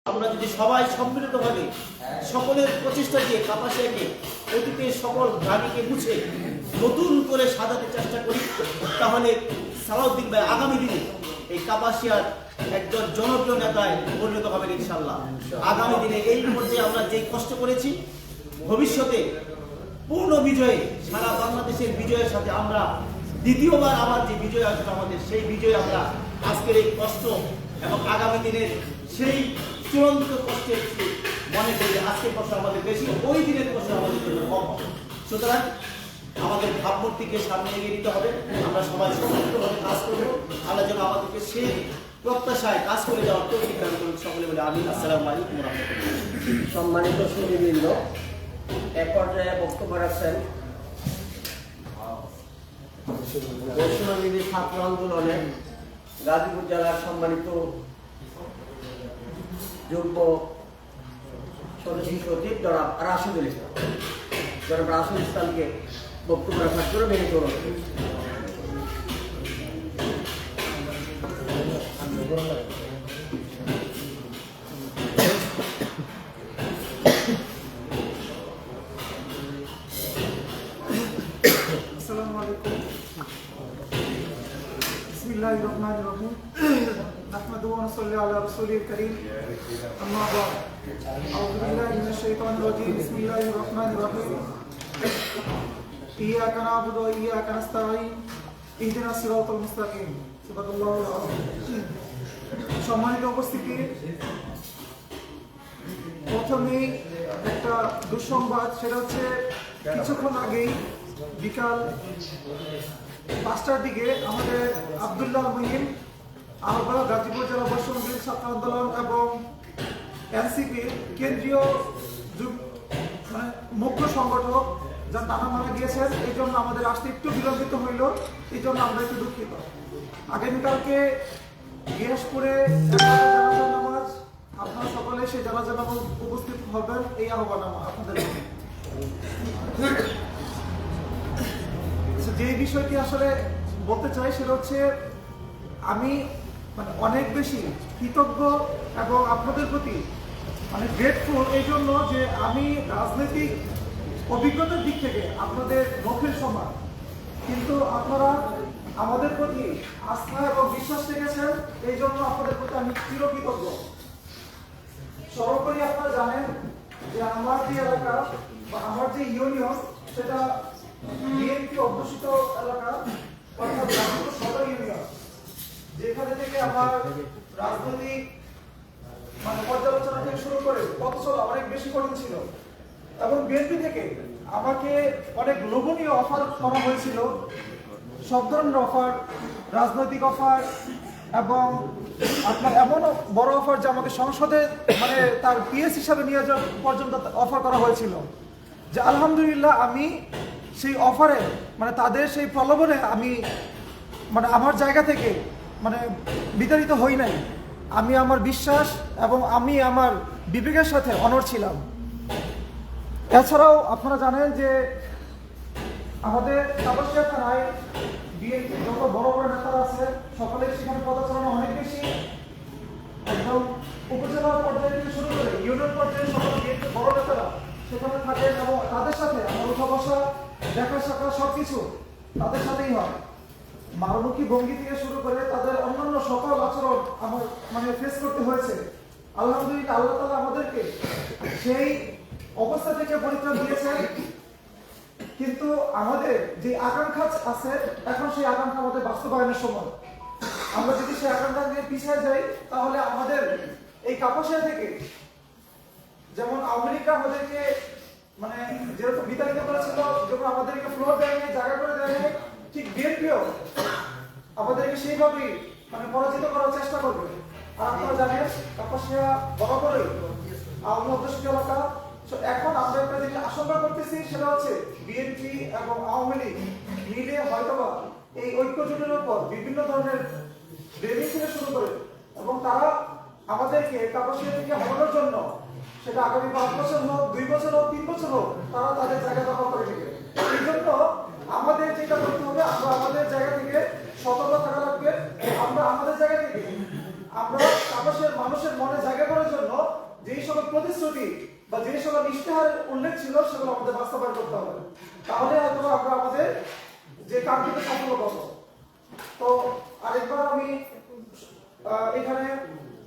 আমরা যদি সবাই সম্মিলিতভাবে সকলের প্রচেষ্টা দিয়ে কাপাসিয়াকে অতীতের সকল গ্রামীকে মুছে নতুন করে সাজাতে চেষ্টা করি, তাহলে সালাউদ্দিন ভাই আগামী দিনে এই কাপাসিয়ার একজন জনপ্রিয় নেতায় পরিণত হবেন ইনশাআল্লাহ। আগামী দিনে এই মধ্যে আমরা যেই কষ্ট করেছি, ভবিষ্যতে পূর্ণ বিজয়ে সারা বাংলাদেশের বিজয়ের সাথে আমরা দ্বিতীয়বার আবার যে বিজয় আসবে আমাদের, সেই বিজয় আমরা আজকের এই কষ্ট এবং আগামী দিনের সেই চূড়ান্ত কষ্টের মনে করি আজকের কষ্ট আমাদের বেশি, ওই দিনের কষ্ট আমাদের জন্য কম হবে। সুতরাং আমাদের ভাবমূর্তিকে সামনে এগিয়ে দিতে হবে। আমরা সবাই সম্মিলিতভাবে কাজ করবো। আল্লাহ যেন আমাদেরকে সেই প্রত্যাশায় কাজ করে যাওয়ার তৌফিক দান করুন। সকলে বলে আমিন। আসসালামু আলাইকুম ওয়া রাহমাতুল্লাহ। সম্মানিত সুধীবৃন্দ, এক পর্যায়ে বক্তব্য রাখছেন বৈষ্ণবী ছাত্র আন্দোলনের গাজীপুর জেলার সম্মানিত যুগ্ম সদস্য সচিব জনাব রাশিদুল ইসলাম। জনাব রাশিদুল ইসলামকে বক্তব্য রাখার জন্য মেনে চলুন। আসসালামু আলাইকুম। বিসমিল্লাহির রহমানির রহিম। নাহমাদুহু ওয়া নুসাল্লি আলা রাসূলিল কারীম। আম্মা বা'দ। আউযু বিল্লাহি মিনাশ শাইতানির রাজীম। বিসমিল্লাহির রহমানির রহিম। ইয়্যাকা না'বুদু ওয়া ইয়্যাকা নাস্তাঈন। ইহদিনাস সিরাতাল মুস্তাকিম। সুবহানাল্লাহিল আযীম। সম্মানিত উপস্থিতি, প্রথমেই একটা দুঃসংবাদ, সেটা হচ্ছে কিছুক্ষণ আগেই বিকাল 5টার দিকে আমাদের আব্দুল্লাহ মুহিম আহ্বায়ক গাজীপুর জেলা বৈষ্ণবী ছাত্র আন্দোলন এবং এনসিপির কেন্দ্রীয় মুখ্য সংগঠক যার নানা মারা গিয়েছেন, এই জন্য আমাদের আসতে একটু বিলম্বিত হইল, এই জন্য আমরা একটু দুঃখিত। আগামীকালকে গিয়াসপুরে জানাজা নামাজ, আপনারা সকলে সেই জানাজা নামাজ উপস্থিত হবেন, এই আহ্বান আপনাদের। যে বিষয়টি আসলে বলতে চাই সেটা হচ্ছে, আমি অনেক বেশি কৃতজ্ঞ এবং আপনাদের প্রতি গ্রেটফুল এই জন্য যে আমি রাজনৈতিক অভিজ্ঞতার দিক থেকে আপনাদের মুখের সমান, কিন্তু আপনারা আমাদের প্রতি আস্থা এবং বিশ্বাস রেখেছেন, এই জন্য আপনাদের প্রতি আমি চিরকৃতজ্ঞ। সর্বোপরি আপনারা জানেন যে আমার যে এলাকা বা আমার যে ইউনিয়ন, সেটা বিএনপি অধ্যুষিত এলাকা, অর্থাৎ গাজীপুর সদর ইউনিয়ন, যেখানে থেকে আমার রাজনৈতিক পর্যালোচনা থেকে শুরু করে পথ চলা অনেক বেশি কঠিন ছিল, এবং বিএনপি থেকে আমাকে অনেক লোভনীয় অফার করা হয়েছিল, সব ধরনের অফার, রাজনৈতিক অফার, এবং আপনার এমন বড় অফার যে আমাকে সংসদে তার পিএস হিসাবে নিয়ে যাওয়া পর্যন্ত অফার করা হয়েছিল। যে আলহামদুলিল্লাহ আমি সেই অফারে তাদের সেই প্রলোভনে আমি আমার জায়গা থেকে বিতাড়িত হই নাই। আমি আমার বিশ্বাস এবং আমি আমার বিবেকের সাথে অনড় ছিলাম। এছাড়াও আপনারা জানেন যে আমাদের কাপাসিয়া থানায় বিএনপি যত বড় বড় নেতারা আছে, সকলের সেখানে পদচারণা অনেক বেশি, একদম উপজেলা পর্যায়ে থেকে শুরু করে ইউনিয়ন পর্যায়ে সকল বিএনপি বড় নেতারা সেখানে থাকেন, এবং তাদের সাথে আমার উঠা বসা, দেখা সাক্ষাৎ সবকিছু তাদের সাথেই হয়। মারমুখী ভঙ্গি থেকে শুরু করে তাদের অন্যান্য সকল আচরণ আমার ফেস করতে হয়েছে। আলহামদুলিল্লাহ, আল্লাহ তাআলা আমাদেরকে সেই অবস্থা থেকে পরিত্রাণ দিয়েছেন, কিন্তু আমাদের যে আকাঙ্ক্ষা আছে, এখন সেই আকাঙ্ক্ষা আমাদের বাস্তবায়নের সময়। আমরা যদি সেই আকাঙ্ক্ষা নিয়ে পিছিয়ে যাই, তাহলে আমাদের এই কাপাসিয়া থেকে, যেমন আমেরিকা আমাদেরকে যেরকম বিতাড়িত করেছিল, যখন আমাদেরকে ফ্লোর দেয়নি, জায়গা করে দেয়নি, ঠিক বিএনপিও আমাদেরকে সেইভাবেই পরাজিত করার চেষ্টা করবে। আর আপনারা জানেন কাপাসিয়া বরাবরই আওয়ামী অধ্যুষিত এলাকা। এখন আমরা একটা যেটা আশঙ্কা করতেছি, সেটা হচ্ছে বিএনপি এবং আওয়ামী লীগ মিলে হয়তোবা এই ঐক্য জোটের উপর বিভিন্ন ধরনের ড্রেনিং থেকে শুরু করে, এবং তারা আমাদেরকে কাপাসিয়া থেকে হটানোর জন্য, সেটা আগামী 5 বছর হোক, 2 বছর হোক, 3 বছর হোক, তারা তাদের জায়গা দখল করে নেবে। এই জন্য আমাদের যেটা করতে হবে, আমরা আমাদের জায়গা থেকে সতর্ক থাকা লাগবে। আমরা আমাদের জায়গা থেকে আমরা কাপাসিয়ার মানুষের মনে জায়গা করার জন্য প্রতিশ্রুতি বা যে সকল ইশতেহারের উল্লেখ ছিল সেগুলো আমাদের বাস্তবায়ন করতে হবে, তাহলে হয়তো আমরা আমাদের যে কাঙ্ক্ষিত সাফল্য পাবো। তো আরেকবার আমি এখানে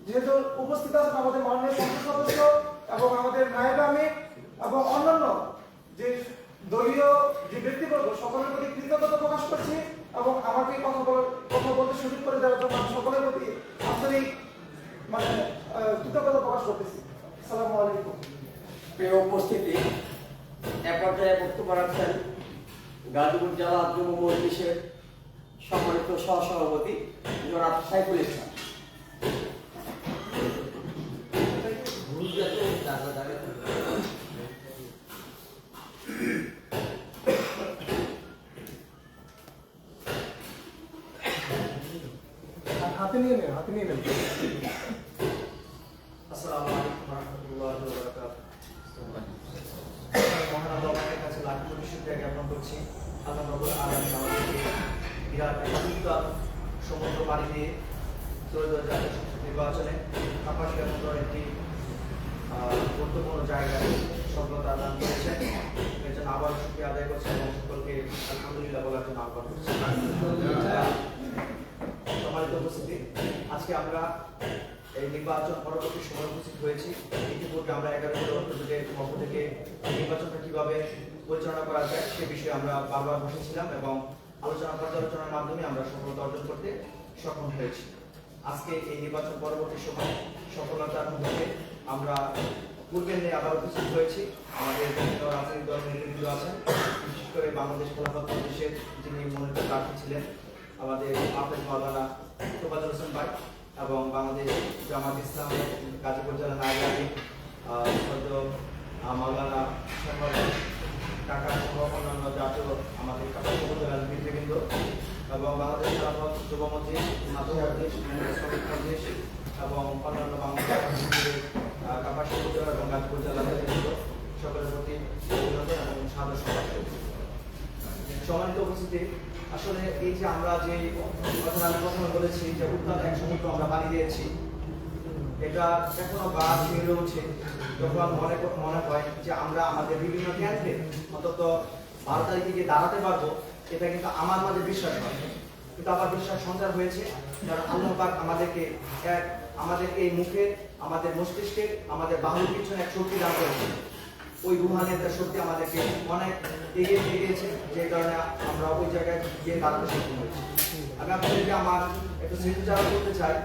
যেহেতু উপস্থিত আছেন আমাদের মাননীয় সংসদ সদস্য এবং আমাদের নায়েব আমির এবং অন্যান্য যে দলীয় যে ব্যক্তিবর্গ, সকলের প্রতি কৃতজ্ঞতা প্রকাশ করছি এবং আমাকে কথা বলতে সুযোগ করে দেওয়ার জন্য আমি সকলের প্রতি আন্তরিক কৃতজ্ঞতা প্রকাশ করতেছি। আসসালামু আলাইকুম। প্রিয় উপস্থিতি, এক পর্যায়ে বক্তব্য রাখছেন গাজীপুর জেলা যুব মজলিসের সম্মানিত সহসভাপতি জনাব সাইফুল ইসলাম। হাতে নিয়ে নেন, হাতে নিয়ে নেন। আসসালামু আলাইকুম ওয়া রাহমাতুল্লাহি ওয়া বারাকাতুহু। মহান আল্লাহর কাছে লাখ কোটি শুকরিয়া জ্ঞাপন করছি। আল্লাহ রাব্বুল আলামিন আমাদেরকে বিরাট একটা সমুদ্র পাড়ি দিয়ে ত্রয়োদশ জাতীয় সংসদ নির্বাচনে কাপাসিয়া মতো একটি গুরুত্বপূর্ণ জায়গায় সফলতা দান করেছেন। এর জন্য আবার শুকরিয়া আদায় করছি এবং সকলকে আলহামদুলিল্লাহ বলার জন্য আহ্বান করছি। সম্মানিত উপস্থিতি, আজকে আমরা এই নির্বাচন পরবর্তী সময় উপস্থিত হয়েছি। ইতিপূর্বে আমরা 11 দলের পক্ষ থেকে নির্বাচনটা কিভাবে পরিচালনা করা যায় সে বিষয়ে আমরা বারবার বসেছিলাম এবং আলোচনা পর্যালোচনার মাধ্যমে আমরা সফলতা অর্জন করতে সক্ষম হয়েছি। আজকে এই নির্বাচন পরবর্তী সময় সফলতার মধ্যে আমরা পূর্বের নিয়ে আবার উপস্থিত হয়েছি। আমাদের বিভিন্ন রাজনৈতিক দলের নেতৃবৃন্দ আছেন, বিশেষ করে বাংলাদেশ খেলাফত মজলিসের যিনি মনোনীত প্রার্থী ছিলেন আমাদের হাফেজ মাওলানা তোফাজ্জল হোসেন ভাই এবং বাংলাদেশ জামাত ইসলামের গাজীপুর জেলা নায়েব আমির মাওলানা টাকা সহ অন্যান্য জাতীয় আমাদের উপজেলার নেতৃবৃন্দ এবং বাংলাদেশ খেলাফত যুব মজলিস, ছাত্র মজলিস, শ্রমিক মজলিস এবং অন্যান্য বাংলাদেশের কাপাসিয়া উপজেলা এবং গাজীপুর জেলার নেতৃবৃন্দ সকলের প্রতি অভিনন্দন এবং সাদর সম্মান। সম্মানিত উপস্থিতি, আসলে এই যে আমরা যে কথা আমি প্রথমে বলেছি যে উত্তাল এক সমুদ্র আমরা পাড়ি দিয়েছি, এটা এখনো গা শিউরে উঠছে যখন মনে হয় যে আমরা আমাদের বিভিন্ন কেন্দ্রে অন্তত 12 তারিখে গিয়ে দাঁড়াতে পারবো। এটা কিন্তু আমার মাঝে বিশ্বাস হয়, কিন্তু আমার বিশ্বাস সঞ্চার হয়েছে কারণ আল্লাহ পাক আমাদেরকে এই মুখে, আমাদের মস্তিষ্কে, আমাদের বাহুর পিছনে এক শক্তি দান করেছে। ওই রুহানি একটা শক্তি আমাদেরকে অনেক এগিয়ে নিয়ে গিয়েছে, যে কারণে আমরা ওই জায়গায় গিয়ে দাঁড়াতে সক্ষম হয়েছি। আমি আপনাদেরকে আমার একটু স্মৃতিচারণ করতে চাই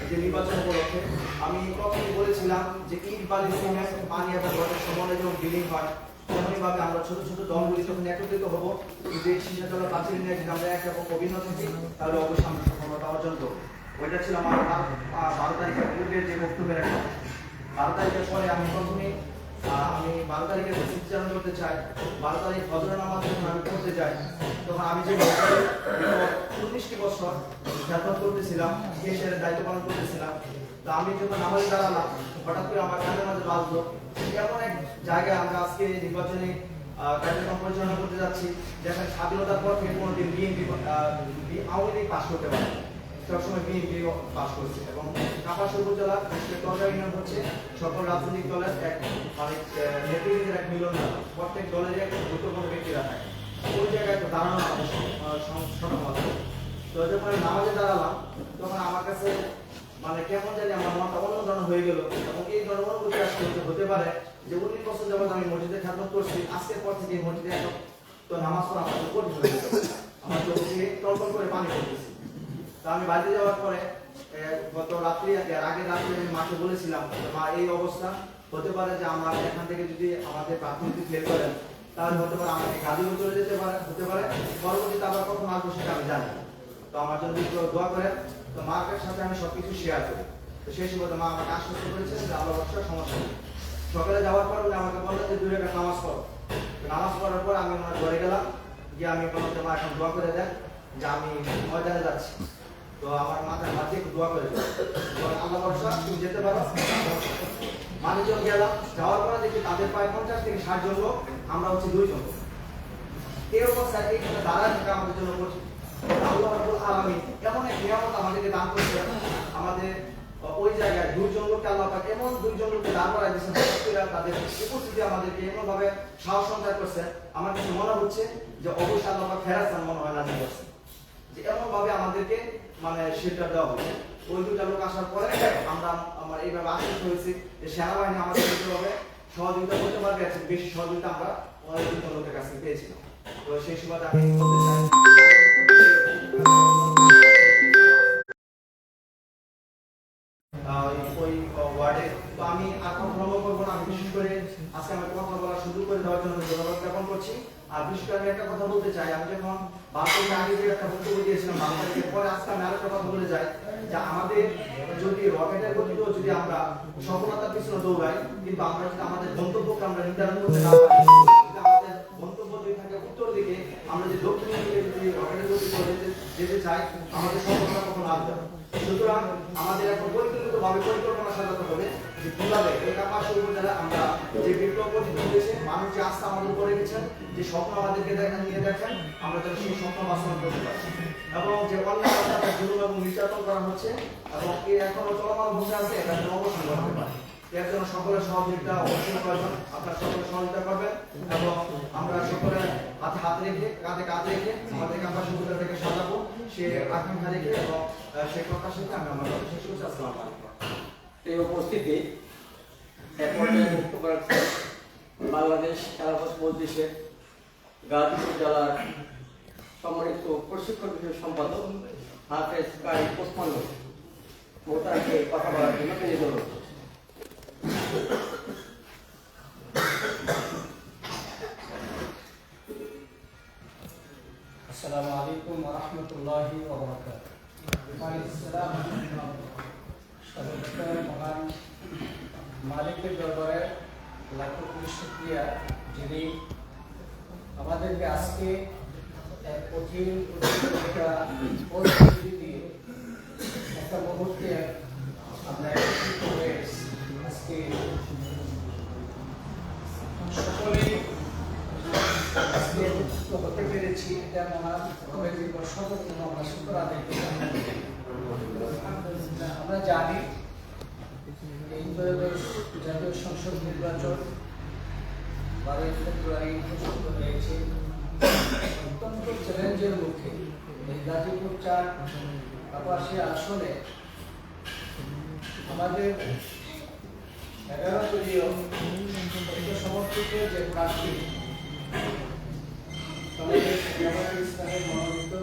যে নির্বাচন উপলক্ষে আমি প্রথমে বলেছিলাম যে ইট বালি সিমেন্ট পানি এবং রডের সমন্বয়ে যখন বিলিং হয় তেমনি ভাবে আমরা ছোট ছোট দলগুলি যখন একত্রিত হবো, যে শীর্ষে চলা প্রাচীর নিয়ে যদি আমরা এক অভিন্ন থাকি তাহলে অবশ্যই আমরা সফলতা অর্জন করবো। ওইটা ছিল আমার 12 তারিখের পূর্বের যে বক্তব্যের একটা। 12 তারিখের পরে আমি প্রথমে 12 তারিখের স্মৃতিচারণ করতে চাই। 12 তারিখ ফজরের নামাজ যখন আমি পড়তে যাই তখন আমি যে 19টি বছর খেলাধুলা করতেছিলাম, দেশের দায়িত্ব পালন করতেছিলাম, তো আমি যখন নামাজে দাঁড়ালাম হঠাৎ করে আমার কানের মাঝে বাজলো এমন এক জায়গায় আমরা আজকে নির্বাচনী কার্যক্রম পরিচালনা করতে যাচ্ছি যেখানে স্বাধীনতার পর থেকে কোনোদিন বিএনপি আওয়ামী লীগ পাশ করতে পারে, সবসময় বিএনপি পাশ করছে এবং কাপাসিয়া উপজেলার ইউনিয়ন হচ্ছে সকল রাজনৈতিক দলের এক নেতৃত্বের এক মিলন, প্রত্যেক দলের এক গুরুত্বপূর্ণ ব্যক্তিরা থাকে। ওই জায়গায় তো দাঁড়ানো সক্ষমতা। তো যখন আমি নামাজে দাঁড়ালাম তখন আমার কাছে কেমন জানি আমার মনটা অন্য ধরনের হয়ে গেল এবং এই ধরনের অনুভূতি আসতে হতে পারে যে 19 বছর যাবত আমি মসজিদে খেদমত করছি, আজকের পর থেকে মসজিদে তো নামাজ পড়া আমার কঠিন হয়ে গেল, আমার চোখে টলটল করে পানি পড়তেছে। তো আমি বাড়িতে যাওয়ার পরে গত রাত্রি আগের রাত্রে আমি মাকে বলেছিলাম মা এই অবস্থা, হতে পারে যে আমার এখান থেকে যদি আমাদের প্রাথমিক ফেল করেন তাহলে হতে পারে আমাকে গাজীপুর চলে যেতে পারে, হতে পারে পরবর্তীতে আবার কখন আসবো সেটা আমি জানি। তো আমার জন্য দোয়া করেন। তো মার সাথে আমি সবকিছু শেয়ার করি। তো সেই সময় মা আমাকে আশ্বস্ত করেছেন যে আল্লাহ বর্ষার সমস্যা নেই। সকালে যাওয়ার পর আমাকে বললেন যে 2 রাকাত নামাজ পড়ো। নামাজ পড়ার পর আমি আমার ঘরে গেলাম, গিয়ে আমি বললাম যে মা এখন দোয়া করে দেন যে আমি ময়দানে যাচ্ছি। তো আমার মাথায় হাত দিয়ে দোয়া করে দেন, আল্লাহ বর্ষা তুমি যেতে পারো। মানুষজন গেলাম, যাওয়ার পরে দেখি তাদের প্রায় 50 থেকে 60 জন লোক, আমরা হচ্ছে 2 জন। এই অবস্থায় এইখানে দাঁড়ায় থাকা আমাদের জন্য কঠিন। আল্লাহ রাব্বুল আলামিন এমন এক নিয়ামত আমাদেরকে দান করেছেন, আমাদের ওই জায়গায় 2 জন লোককে আল্লাহ পাক এমন 2 জন লোককে দান করাই দিয়েছেন, তাদের উপস্থিতি আমাদেরকে এমন ভাবে সাহস সঞ্চার করছে, আমার কাছে মনে হচ্ছে যে অবশ্যই আল্লাহ পাক ফেরাস্তান মনে হয় নাজিল করছে, যে এমন ভাবে আমাদেরকে মানে শেল্টার দেওয়া হবে। ওই 2টা লোক আসার পরে আমরা আমার এইভাবে আশ্বস্ত হয়েছি যে সেনাবাহিনী আমাদের কিভাবে সহযোগিতা করতে পারবে, এর চেয়ে বেশি সহযোগিতা আমরা ওই 2টা লোকের কাছ থেকে পেয়েছিলাম। তো সেই সুবাদে আমি বলতে চাই ওই ওয়ার্ডে তো আমি আর কথা ভ্রমণ করবো না। আমি বিশেষ করে আজকে আমার কথা বলার সুযোগ করে দেওয়ার জন্য ধন্যবাদ জ্ঞাপন করছি। আর বিশেষ করে আমি একটা কথা বলতে চাই, আমি যখন বাংলাদেশের আগে যে একটা বক্তব্য দিয়েছিলাম বাংলাদেশের পরে আজকে আমি আরেকটা কথা বলে যাই যে আমাদের যদি রকেটের গতিতেও যদি আমরা সফলতার পিছনে দৌড়াই, কিন্তু আমরা যদি আমাদের গন্তব্যকে আমরা নির্ধারণ করতে না পারি, যদি আমাদের গন্তব্য যদি থাকে উত্তর দিকে, আমরা যে দক্ষিণ দিকে যদি রকেটের গতিতে যেতে চাই, আমাদের সফলতা কখনো আসবে না। সুতরাং আমাদের এখন পরিকল্পিতভাবে পরিকল্পনা সাজাতে হবে যে কিভাবে এই কাপাসী উপজেলা আমরা যে বিপ্লব গঠিত হয়েছে, মানুষ যে আস্থা আমাদের উপরে রেখেছেন, যে স্বপ্ন আমাদেরকে দেখেন, আমরা যেন সেই স্বপ্ন বাস্তবায়ন করতে পারি। এবং যে অন্যায় অত্যাচার, জুলুম এবং নির্যাতন করা হচ্ছে এবং এর এখনো চলমান ভূমিকা আছে, এটা যেন অবসান করতে পারে। এর জন্য সকলের সহযোগিতা অবশ্যই প্রয়োজন। আপনারা সকলে সহযোগিতা করবেন এবং আমরা সকলে হাতে হাত রেখে, কাঁধে কাঁধ রেখে আমাদের কাপাসী উপজেলা থেকে সাজাবো সে আকাঙ্ক্ষা রেখে এবং সেই প্রত্যাশা রেখে আমি আমার কথা শেষ করছি। আসসালামু আলাইকুম। এই উপস্থিতি বক্তব্য রাখছেন বাংলাদেশ খেলাফত মজলিসের গাজীপুর জেলার সম্মানিত প্রশিক্ষণ বিষয়ক সম্পাদক হাফেজ কারি ওসমান মোতারকে কথা বলার জন্য তিনি বলুন। আসসালামু আলাইকুম ওয়া রাহমাতুল্লাহি ওয়া বারাকাতুহু। মহান মালিকের দরবারে লাখো কোটি শুকরিয়া, যিনি আমাদেরকে আজকে এক কঠিন পরিস্থিতি দিয়ে একটা মুহূর্তে আমরা একত্রিত হয়ে আজকে সকলেই হতে পেরেছি। এটা মহান সর্বপ্রথম আমরা শুকর আদায় করি। আমরা জানি এই ত্রয়োদশ জাতীয় সংসদ নির্বাচন 12 ফেব্রুয়ারি অনুষ্ঠিত হয়েছে। অত্যন্ত চ্যালেঞ্জের মুখে এই গাজীপুর 4 কাপাসিয়া আসনে আমাদের 11 দলীয় সমর্থিত যে প্রার্থী বাংলাদেশ জামায়াতে ইসলামের মনোনীত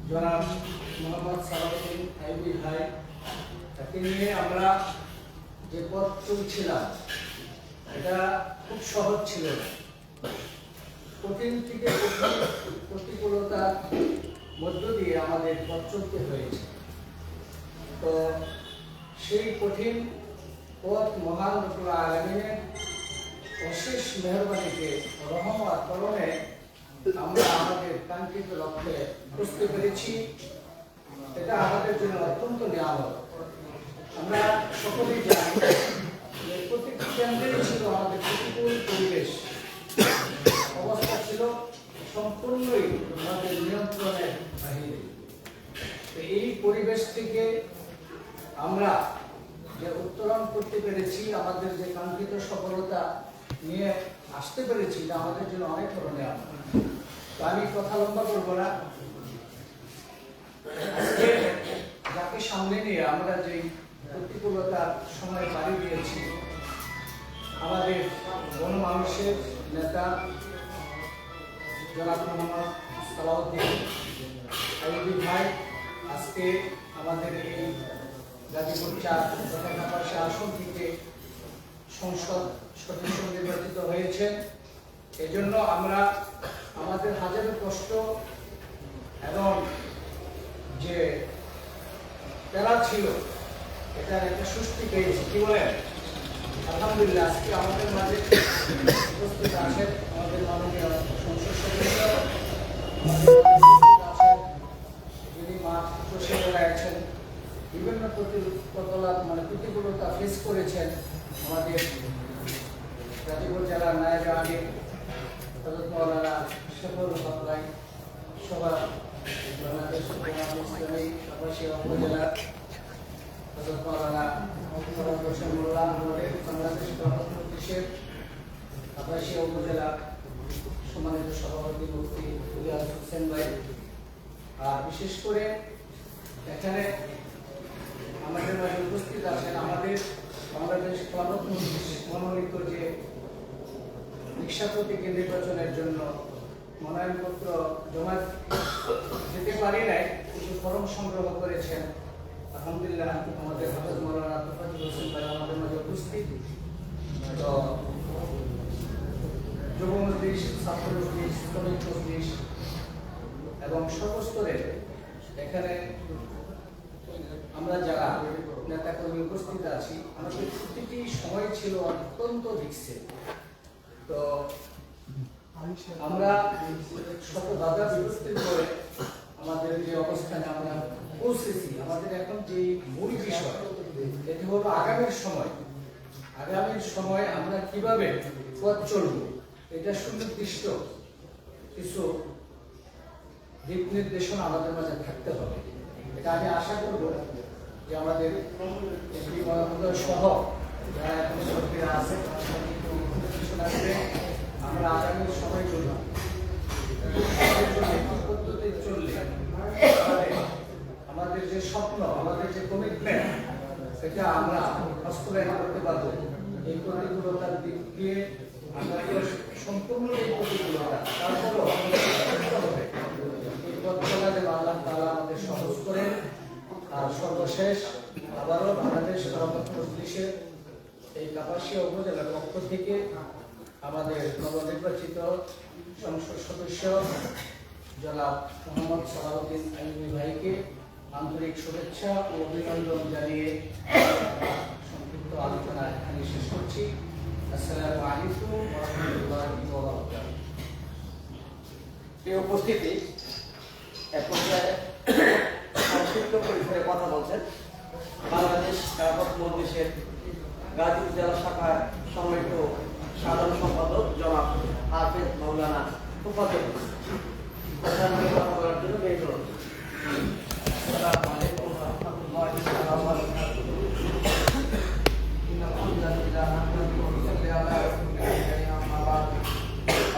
জনাব মোহাম্মদ সালাউদ্দিন আইবি ভাই, তাকে নিয়ে আমরা যে পথ চলছিলাম এটা খুব সহজ ছিল না। কঠিন থেকে কঠিন প্রতিকূলতার মধ্য দিয়ে আমাদের পথ চলতে হয়েছে। তো সেই কঠিন পথ মহান রব্বুল আলামিনের অশেষ মেহরবানিতে, রহম আর করমে আমরা আমাদের কাঙ্ক্ষিত লক্ষ্যে পৌঁছতে পেরেছি। এটা আমাদের জন্য অত্যন্ত নিয়ামত। আমরা সকলেই জানি যে প্রত্যেকটি কেন্দ্রেই ছিল আমাদের প্রতিকূল পরিবেশ, অবস্থা ছিল সম্পূর্ণই আমাদের নিয়ন্ত্রণের বাহিরে। এই পরিবেশ থেকে আমরা যে উত্তরণ করতে পেরেছি, আমাদের যে কাঙ্ক্ষিত সফলতা নিয়ে আসতে পেরেছি, এটা আমাদের জন্য অনেক ধরনের। তো আমি কথা লম্বা করবো না। আজকে যাকে সামনে নিয়ে আমরা যে প্রতিকূলতার সময় পাড়ি দিয়েছি, আমাদের গণমানুষের নেতা জনাব মোহাম্মদ সালাউদ্দিন আইবি ভাই আজকে আমাদের এই গাজীপুর 4 কাপাসিয়া আসন থেকে সংসদ সদস্য নির্বাচিত হয়েছে। এজন্য আমরা আমাদের হাজারো কষ্ট এবং যে প্যারা ছিল এটার একটা সুষ্ঠু পেয়েছি। কি বলেন? আলহামদুলিল্লাহ। আজকে আমাদের মাঝে উপস্থিত আছেন আমাদের মাননীয় সংসদ সদস্য, যিনি মাঠ চষে বেড়াচ্ছেন, বিভিন্ন প্রতিকূলতা ফেস করেছেন। আমাদের গাজীপুর জেলার নায়েবে আমির হযরত মাওলানা শফিউল হক ভাই, সভা বাংলাদেশ ইসলামী কাপাসিয়া উপজেলার হযরত মাওলানা ফরহাদ হোসেন মোল্লা আমাদের বাংলাদেশ দেশের কাপাসিয়া উপজেলা সম্মানিত সভাপতি মুফতি ইলিয়াস হোসেন ভাই, আর বিশেষ করে এখানে আমাদের মাঝে উপস্থিত আছেন আমাদের বাংলাদেশ ক্লাব মনোনীত যে রিক্সা প্রতীকের নির্বাচনের জন্য মনোনয়নপত্র জমা দিতে পারি নাই, কিছু ফরম সংগ্রহ করেছেন। আলহামদুলিল্লাহ আমাদের হযরত মাওলানা তোফাজ্জল হোসেন ভাই আমাদের মাঝে উপস্থিত। তো যুব মজলিস, ছাত্র মজলিস, শ্রমিক মজলিস এবং সর্বস্তরের এখানে আমরা যারা নেতাকর্মী উপস্থিত আছি, আমাদের প্রতিটি সময় ছিল অত্যন্ত রিক্সে। তো আমরা শত বাধা বিপত্তির পরে আমাদের যে অবস্থানে আমরা পৌঁছেছি, আমাদের এখন যে মূল বিষয় এটি হলো আগামীর সময় আমরা কিভাবে পথ চলব, এটা সুনির্দিষ্ট কিছু দিক নির্দেশনা আমাদের মাঝে থাকতে হবে। এটা আমি আশা করব যে আমাদের এমপি মহোদয় সহ যারা এখন সরকারে আছে আমরা আগামী সময়গুলো পদ্ধতি চললে আমাদের যে স্বপ্ন, আমাদের যে কমিটমেন্ট, সেটা আমরা বাস্তবায়ন করতে পারবো। এই প্রতিকূলতার দিক দিয়ে আমরা সম্পূর্ণ এই প্রতিকূলতা তারপরও হবে এই পথ চলা যেন আল্লাহ তাআলা আমাদের সহজ করেন। আর সর্বশেষ আবারও বাংলাদেশ খেলাফত মজলিসের এই কাপাসিয়া উপজেলার পক্ষ থেকে আমাদের নবনির্বাচিত সংসদ সদস্য জনাব মোহাম্মদ সালাউদ্দিন আইয়ুবী ভাইকে আন্তরিক শুভেচ্ছা ও অভিনন্দন জানিয়ে সংক্ষিপ্ত আলোচনা এখানে শেষ করছি। আসসালামু আলাইকুম ওয়া রাহমাতুল্লাহি ওয়া বারাকাতুহু। এই উপস্থিতি এক পর্যায়ে সংক্ষিপ্ত পরিসরে কথা বলছেন বাংলাদেশ খেলাফত মজলিসের গাজীপুর জেলা শাখার সম্মানিত সাধারণ সম্পাদক জনাব হাফেজ মাওলানা তোফাজ্জল হোসেন। কথা বলার জন্য বের হল। আসসালামু আলাইকুম ওয়া রাহমাতুল্লাহি ওয়া বারাকাতুহু। ইন্নাল হামদালিল্লাহি নাহমাদুহু ওয়া নুসাল্লি আলা রাসূলিল কারীম আম্মা বা'দ।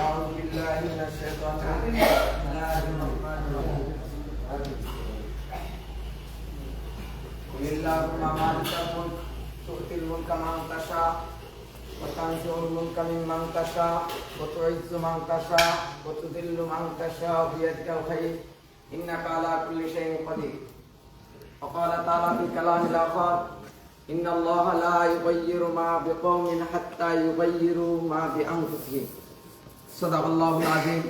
আউযু বিল্লাহি মিনাশ শাইতানির রাজীম। বিসমিল্লাহির রাহমানির রাহিম। লিল্লাহুম্মা মালিকাল মুলক তু'তিল মুলকা মান তাশা ওয়া তানজিউল মুলকা মিম্মান তাশা ওয়া তু'ইজ্জু মান তাশা ওয়া তুযিল্লু মান তাশা বিয়াদিকাল খায়র ইন্নাকা আলা কুল্লি শাইইন কাদির। ওয়া ক্বালা তাআলা ফি কালামিল আখার ইন্নাল্লাহা লা ইউগাইয়িরু মা বিকওমিন হাত্তা ইউগাইয়িরু মা বিআনফুসিহিম। সাদাকাল্লাহুল আযীম।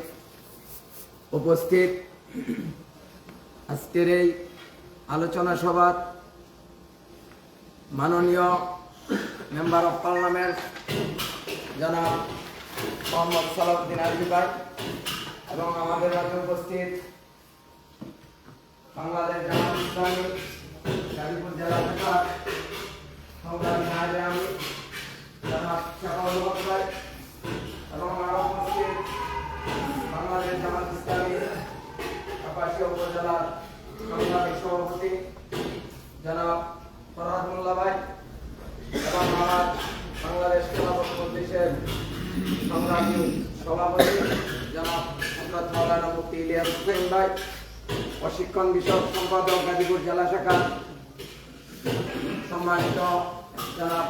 উপস্থিত আজকের এই আলোচনা সভার মাননীয় মেম্বার অফ পার্লামেন্ট জনাব মোহাম্মদ সালাউদ্দিন আইয়ুবী ভাই এবং আমাদের মাঝে উপস্থিত বাংলাদেশ জামাত ইসলামী গাজীপুর জেলা শাখার সংগ্রামী নায়েবে আমির জনাব শাফাউল হক ভাই এবং আরো উপস্থিত বাংলাদেশ জামাত ইসলামী কাপাসিয়া উপজেলার সংগ্রামী সভাপতি জনাব ফরহাদ মোল্লা ভাই এবং আমার বাংলাদেশ খেলাফত মজলিসের সংগ্রামী সভাপতি জনাব হযরত মাওলানা মুফতি ইলিয়াস হোসেন ভাই, প্রশিক্ষণ বিষয়ক সম্পাদক গাজীপুর জেলা শাখা সম্মানিত জনাব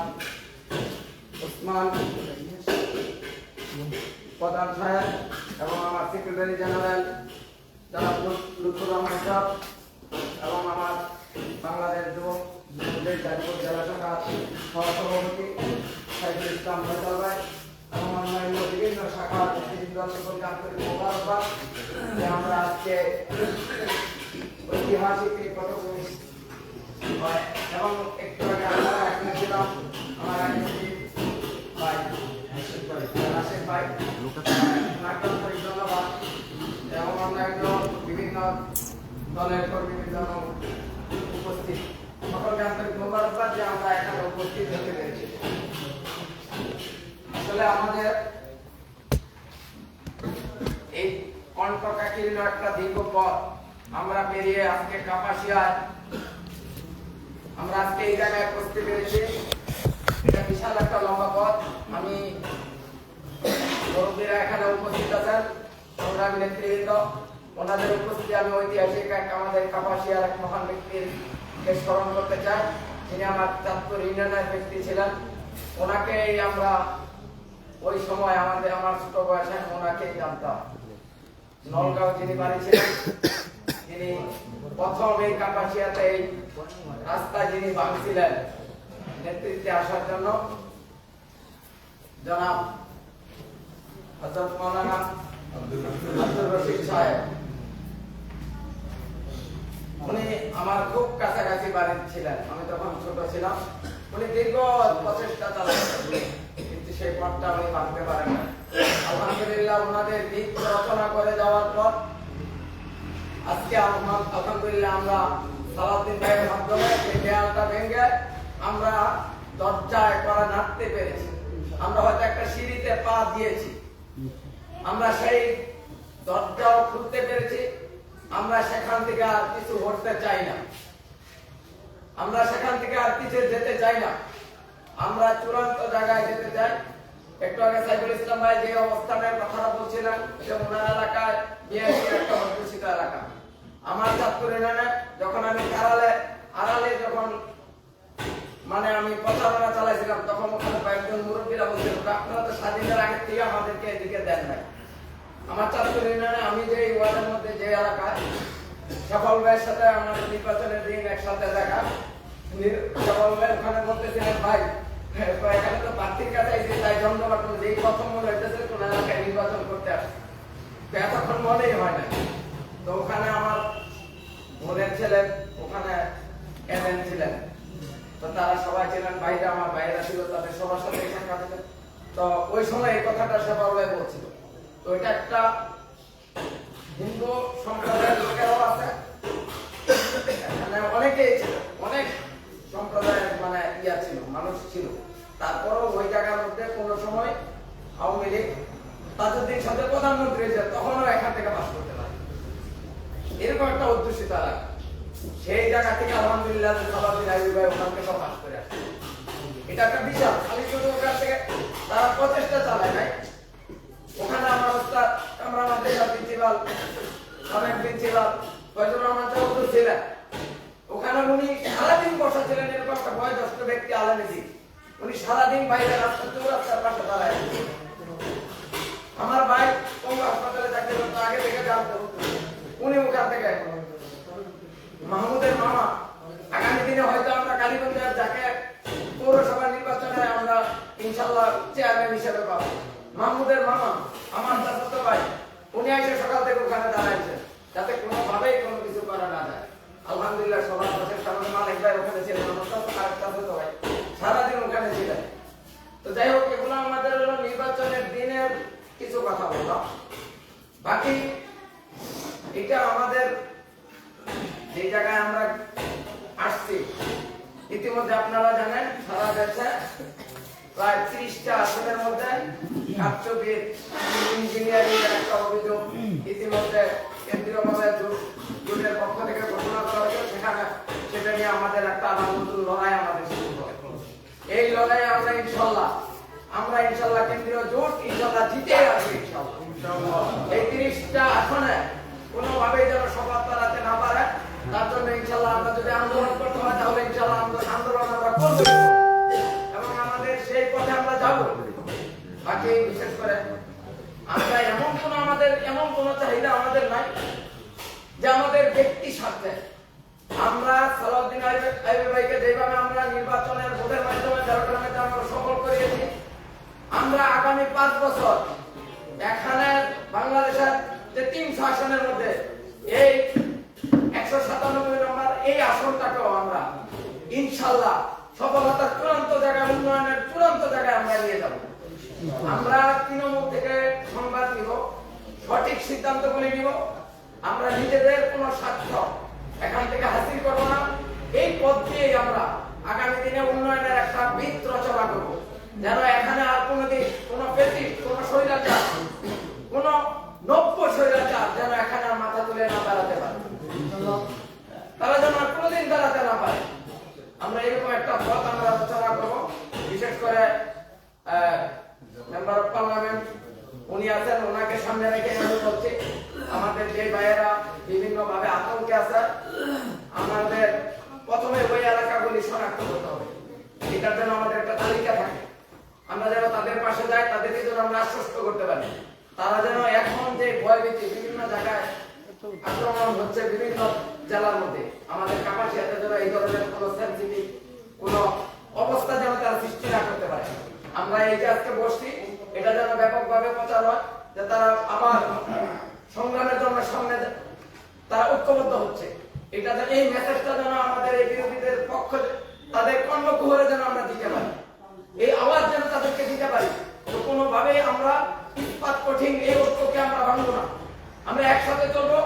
ওসমান প্রধান সাহেব এবং আমার সেক্রেটারি জেনারেল জনাব লুৎফুর রহমান সাহেব এবং আমার বাংলাদেশ যুবক গাজীপুর জেলা শাখার সহসভাপতি সাইদুল ইসলাম ফয়সাল ভাই এবং অন্যান্য বিভিন্ন শাখার সকলকে আন্তরিক মোবারকবাদ যে আমরা আজকে ঐতিহাসিক এই পটভূমি এবং একটু আগে আমরা এখানে ছিলাম আমার আইনজীবী ভাই রাশেদ ভাই ধন্যবাদ এবং অন্যান্য বিভিন্ন দলের কর্মীদের জন্য উপস্থিত সকলকে আন্তরিক মোবারকবাদ যে আমরা এখানে উপস্থিত হতে পেরেছি। আসলে আমাদের এই কণ্ঠকাঠিন্য একটা দীর্ঘ পথ আমরা পেরিয়ে আজকে কাপাসিয়ায় আমরা আজকে এই জায়গায় উপস্থিত পেরেছি। এটা বিশাল একটা লম্বা পথ। আমি মুরব্বীরা এখানে উপস্থিত আছেন, সংগ্রামী নেতৃবৃন্দ, ওনাদের উপস্থিতি আমি ঐতিহাসিক এক আমাদের কাপাসিয়ার এক মহান ব্যক্তিকে স্মরণ করতে চাই, যিনি আমার চাঁদপুর ইউনিয়নের ব্যক্তি ছিলেন। ওনাকেই আমরা ওই সময় আমার ছোট বয়সে ওনাকেই জানতাম। নলগাঁও যিনি বাড়ি ছিলেন, তিনি প্রথম এই কাপাসিয়াতে এই রাস্তা যিনি ভাঙছিলেন নেতৃত্বে আসার জন্য, জনাব হযরত মাওলানা আব্দুর রশিদ সাহেব। উনি আমার খুব কাছাকাছি বাড়ির ছিলেন, আমি তখন ছোট ছিলাম। উনি দীর্ঘ প্রচেষ্টা চালাচ্ছেন, কিন্তু সেই পথটা উনি ভাঙতে পারেন না। আলহামদুলিল্লাহ ওনাদের দিক রচনা করে যাওয়ার পর আজকে আলহামদুলিল্লাহ আমরা সালাউদ্দিন ভাইয়ের মাধ্যমে সেই দেয়ালটা ভেঙে আমরা দরজায় করা নাড়তে পেরেছি। আমরা হয়তো একটা সিঁড়িতে পা দিয়েছি, আমরা সেই দরজাও খুলতে পেরেছি। আমরা সেখান থেকে আর কিছু হতে চাই না, আমরা সেখান থেকে আর কিছু যেতে চাই না, আমরা চূড়ান্ত জায়গায় যেতে চাই। একটু আগে সাইফুল ইসলাম ভাই যে অবস্থানের কথাটা বলছিলেন, যে ওনার এলাকায় বিএনপির একটা অধ্যুষিত এলাকা। আমার চাঁদপুর ইউনিয়নে যখন আমি আড়ালে যখন আমি প্রচারণা চালাইছিলাম, তখন ওখানে কয়েকজন মুরব্বীরা বলছিল, আপনারা তো স্বাধীনের আগে থেকে আমাদেরকে এদিকে দেন নাই। আমার চাঁদপুর ইউনিয়নে আমি যে ওয়ার্ডের মধ্যে যে এলাকায় সফল ভাইয়ের সাথে আমার নির্বাচনের দিন একসাথে দেখা, সফল ভাই ওখানে বলতেছিলেন, ভাই এখানে তো প্রার্থীর কাছে এসে তাই ধন্যবাদ, যেই প্রথম মনে হইতেছে কোন এলাকায় নির্বাচন করতে আসে, এতক্ষণ মনেই হয় না। তো ওখানে আমার বোনের ছেলে ওখানে এজেন্ট ছিলেন, তো তারা সবাই ছিলেন বাইরে, আমার বাইরা ছিল, তাদের সবার সাথে সাক্ষাৎ হতো। তো ওই সময় এই কথাটা সফল ভাই বলছিল। তো এটা একটা হিন্দু সম্প্রদায়ের লোকেরাও আছে, এখানে অনেকেই ছিল, অনেক সম্প্রদায়ের ইয়া ছিল, মানুষ ছিল। তারপরও ওই জায়গার মধ্যে কোনো সময় আওয়ামী লীগ তাজউদ্দিন সাথে প্রধানমন্ত্রী হয়েছে, তখনও এখান থেকে পাস করতে পারে, এরকম একটা অধ্যুষিত এলাকা। সেই জায়গা থেকে আলহামদুলিল্লাহ সালাউদ্দিন আইয়ুবী ভাই ওখান থেকে পাস করে আসে। এটা একটা বিশাল, খালি শুধু ওখান থেকে তারা প্রচেষ্টা চালায় নাই। ওখানে আমার ওস্তাদ কামরান প্রিন্সিপাল, সাবেক প্রিন্সিপাল ফয়জুর রহমান চৌধুরী ছিলেন, ওখানে উনি সারাদিন বসা ছিলেন। এরকম একটা বয়োজ্যেষ্ঠ ব্যক্তি আলমেজি, উনি সারাদিন বাইরে রাস্তার পাশে দাঁড়ায়। আমার ভাই পঙ্গু হাসপাতালে চাকরি করতো, আগে থেকে জানতো, উনি ওখান থেকে মাহমুদের মামা। আগামী দিনে হয়তো আমরা কালীগঞ্জের যাকে পৌরসভা নির্বাচনে আমরা ইনশাল্লাহ চেয়ারম্যান হিসেবে পাবো। মাহমুদের মামা আমার চাচাতো ভাই, উনি এসে সকাল থেকে ওখানে দাঁড়াইছেন, যাতে কোনোভাবেই কোনো কিছু করা না যায়। আলহামদুলিল্লাহ সবার পাশের সামনে মালিক ভাই ওখানে ছিলেন, আমার চাচাতো ভাই সারাদিন ওখানে ছিলেন। তো যাই হোক, এগুলো আমাদের হলো নির্বাচনের দিনের কিছু কথা বললাম। বাকি এটা আমাদের যে জায়গায় আমরা আসছি, ইতিমধ্যে আপনারা জানেন সারা দেশে প্রায় 30টা আসনের মধ্যে কারচুপির ইঞ্জিনিয়ারিং এর একটা অভিযোগ ইতিমধ্যে কেন্দ্রীয়ভাবে জোটের পক্ষ থেকে ঘোষণা করা হয়েছে। সেটা নিয়ে আমাদের একটা নতুন লড়াই আমাদের শুরু হয়। এই লড়াই আমরা ইনশাল্লাহ কেন্দ্রীয় জোট ইনশাল্লাহ জিতে আসবে ইনশাল্লাহ। এই 30টা আসনে কোনোভাবেই যেন সফল তাড়াতে না পারে, তার জন্য ইনশাল্লাহ আমরা যদি আন্দোলন করতে হয়, তাহলে ইনশাল্লাহ আন্দোলন আমরা করবো এবং আমাদের সেই পথে আমরা যাবো। বাকি বিশেষ করে আমরা এমন কোনো চাহিদা আমাদের নাই যে আমাদের ব্যক্তি স্বার্থে। আমরা সালাউদ্দিন আইয়ুবী ভাইকে যেভাবে আমরা নির্বাচনের ভোটের মাধ্যমে ঝাড়গ্রামে আমরা সফল করিয়েছি, আমরা আগামী 5 বছর এখানে বাংলাদেশের যে 300 আসনের মধ্যে এই 197 নম্বর এই আসনটাকেও আমরা ইনশাল্লাহ সফলতার চূড়ান্ত জায়গায়, উন্নয়নের চূড়ান্ত জায়গায় আমরা নিয়ে যাব। আমরা তৃণমূল থেকে সংবাদ নিব, সঠিক সিদ্ধান্তগুলি নিব। আমরা নিজেদের কোনো স্বার্থ এখান থেকে হাসিল করবো না। এই পথ দিয়েই আমরা আগামী দিনে উন্নয়নের একটা ভিত রচনা করবো, যেন এখানে আর কোনোদিন কোনো পেটিক, কোনো স্বৈরাচার, কোনো নব্য স্বৈরাচার যেন এখানে আর মাথা তুলে না দাঁড়াতে পারে, তারা যেন আর কোনোদিন দাঁড়াতে না পারে। আমরা মেম্বার অফ পার্লামেন্ট উনি আছেন, ওনাকে সামনে রেখে আমি বলছি আমাদের যে ভাইয়েরা বিভিন্ন ভাবে আতঙ্কে আছে, আমাদের প্রথমে ওই এলাকাগুলি শনাক্ত করতে হবে। এটার জন্য আমাদের একটা তালিকা থাকে, আমরা যেন তাদের পাশে যাই, তাদেরকে যেন আমরা আশ্বস্ত করতে পারি। তারা যেন এখন যে ভয়ভীতি বিভিন্ন জায়গায় আক্রমণ হচ্ছে বিভিন্ন জেলার মধ্যে, আমাদের কাপাসিয়াতে যেন এই ধরনের কোনো সেনসিটিভ কোনো অবস্থা যেন তারা সৃষ্টি না করতে পারে। আমরা এই যে আজকে বসছি, এটা যেন ব্যাপকভাবে প্রচার হয় যে তারা আমার সংগ্রামের জন্য সামনে তারা ঐক্যবদ্ধ হচ্ছে। এটা যেন এই মেসেজটা যেন আমাদের এই বিরোধীদের পক্ষ তাদের কর্ণকুহরে যেন আমরা দিতে পারি, এই আওয়াজ যেন তাদেরকে দিতে পারি। তো কোনোভাবেই আমরা ইস্পাত কঠিন এই ঐক্যকে আমরা ভাঙবো না, আমরা একসাথে চলবো।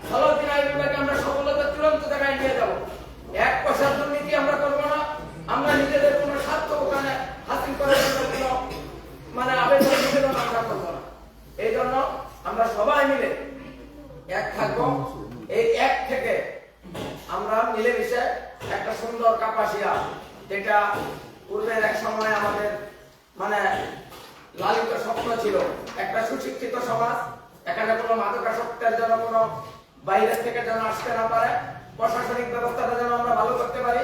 সালাউদ্দিন আইয়ুবকে আমরা সফলতার চূড়ান্ত জায়গায় নিয়ে যাবো। এক পয়সার দুর্নীতি আমরা করবো না, আমরা নিজেদের কোনো স্বার্থ ওখানে হাসিল করার জন্য কোনো মানে আবেদন নিবেদন আমরা করবো না। এই জন্য আমরা সবাই মিলে এক থাকবো। এই এক থেকে আমরা মিলেমিশে একটা সুন্দর কাপাসিয়া, যেটা পূর্বের এক সময় আমাদের মানে লালিত স্বপ্ন ছিল, একটা সুশিক্ষিত সমাজ, এখানে কোনো মাদকাসক্তের জন্য কোনো বাইরের থেকে যেন আসতে না পারে, প্রশাসনিক ব্যবস্থাটা যেন আমরা ভালো করতে পারি।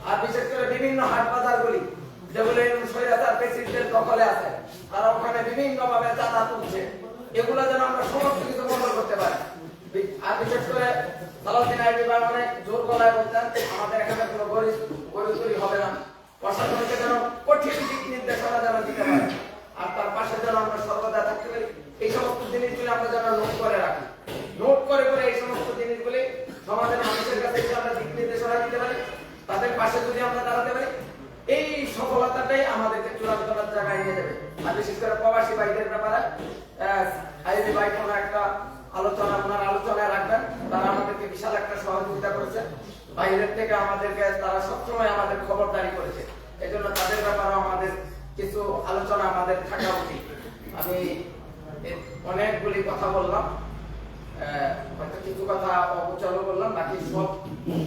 আর বিশেষ করে বিভিন্ন হাট বাজারগুলি যেগুলো স্বৈরাচার প্রেসিডেন্টের দখলে আছে, তারা ওখানে বিভিন্ন ভাবে চাঁদা তুলছে, এগুলো যেন আমরা সমস্ত কিছু বন্ধ করতে পারি। আর বিশেষ করে সালাউদ্দিন আইয়ুব অনেক জোর গলায় বলতেন আমাদের এখানে কোনো গরিব হবে না, প্রশাসনকে যেন কঠিন দিক নির্দেশনা যেন দিতে পারে, আর তার পাশে যেন আমরা সর্বদা থাকতে পারি। এই সমস্ত জিনিসগুলি আমরা যেন নোট করে রাখি, নোট করে করে এই সমস্ত জিনিসগুলি সমাজের মানুষের কাছে আমরা দিক নির্দেশনা দিতে পারি, তাদের পাশে যদি আমরা দাঁড়াতে পারি, এই সফলতাটাই আমাদেরকে চূড়ান্ত জায়গায় নিয়ে যাবে। আর বিশেষ করে প্রবাসী ভাইদের ব্যাপারে আইবি ভাই কোনো একটা আলোচনা ওনার আলোচনায় রাখবেন, তারা আমাদেরকে বিশাল একটা সহযোগিতা করেছে, বাইরের থেকে আমাদেরকে তারা সবসময় আমাদের খবরদারি করেছে। এই জন্য তাদের ব্যাপারেও আমাদের কিছু আলোচনা আমাদের থাকা উচিত। আমি অনেকগুলি কথা বললাম, হয়তো কিছু কথা অপচয় করলাম, বাকি সব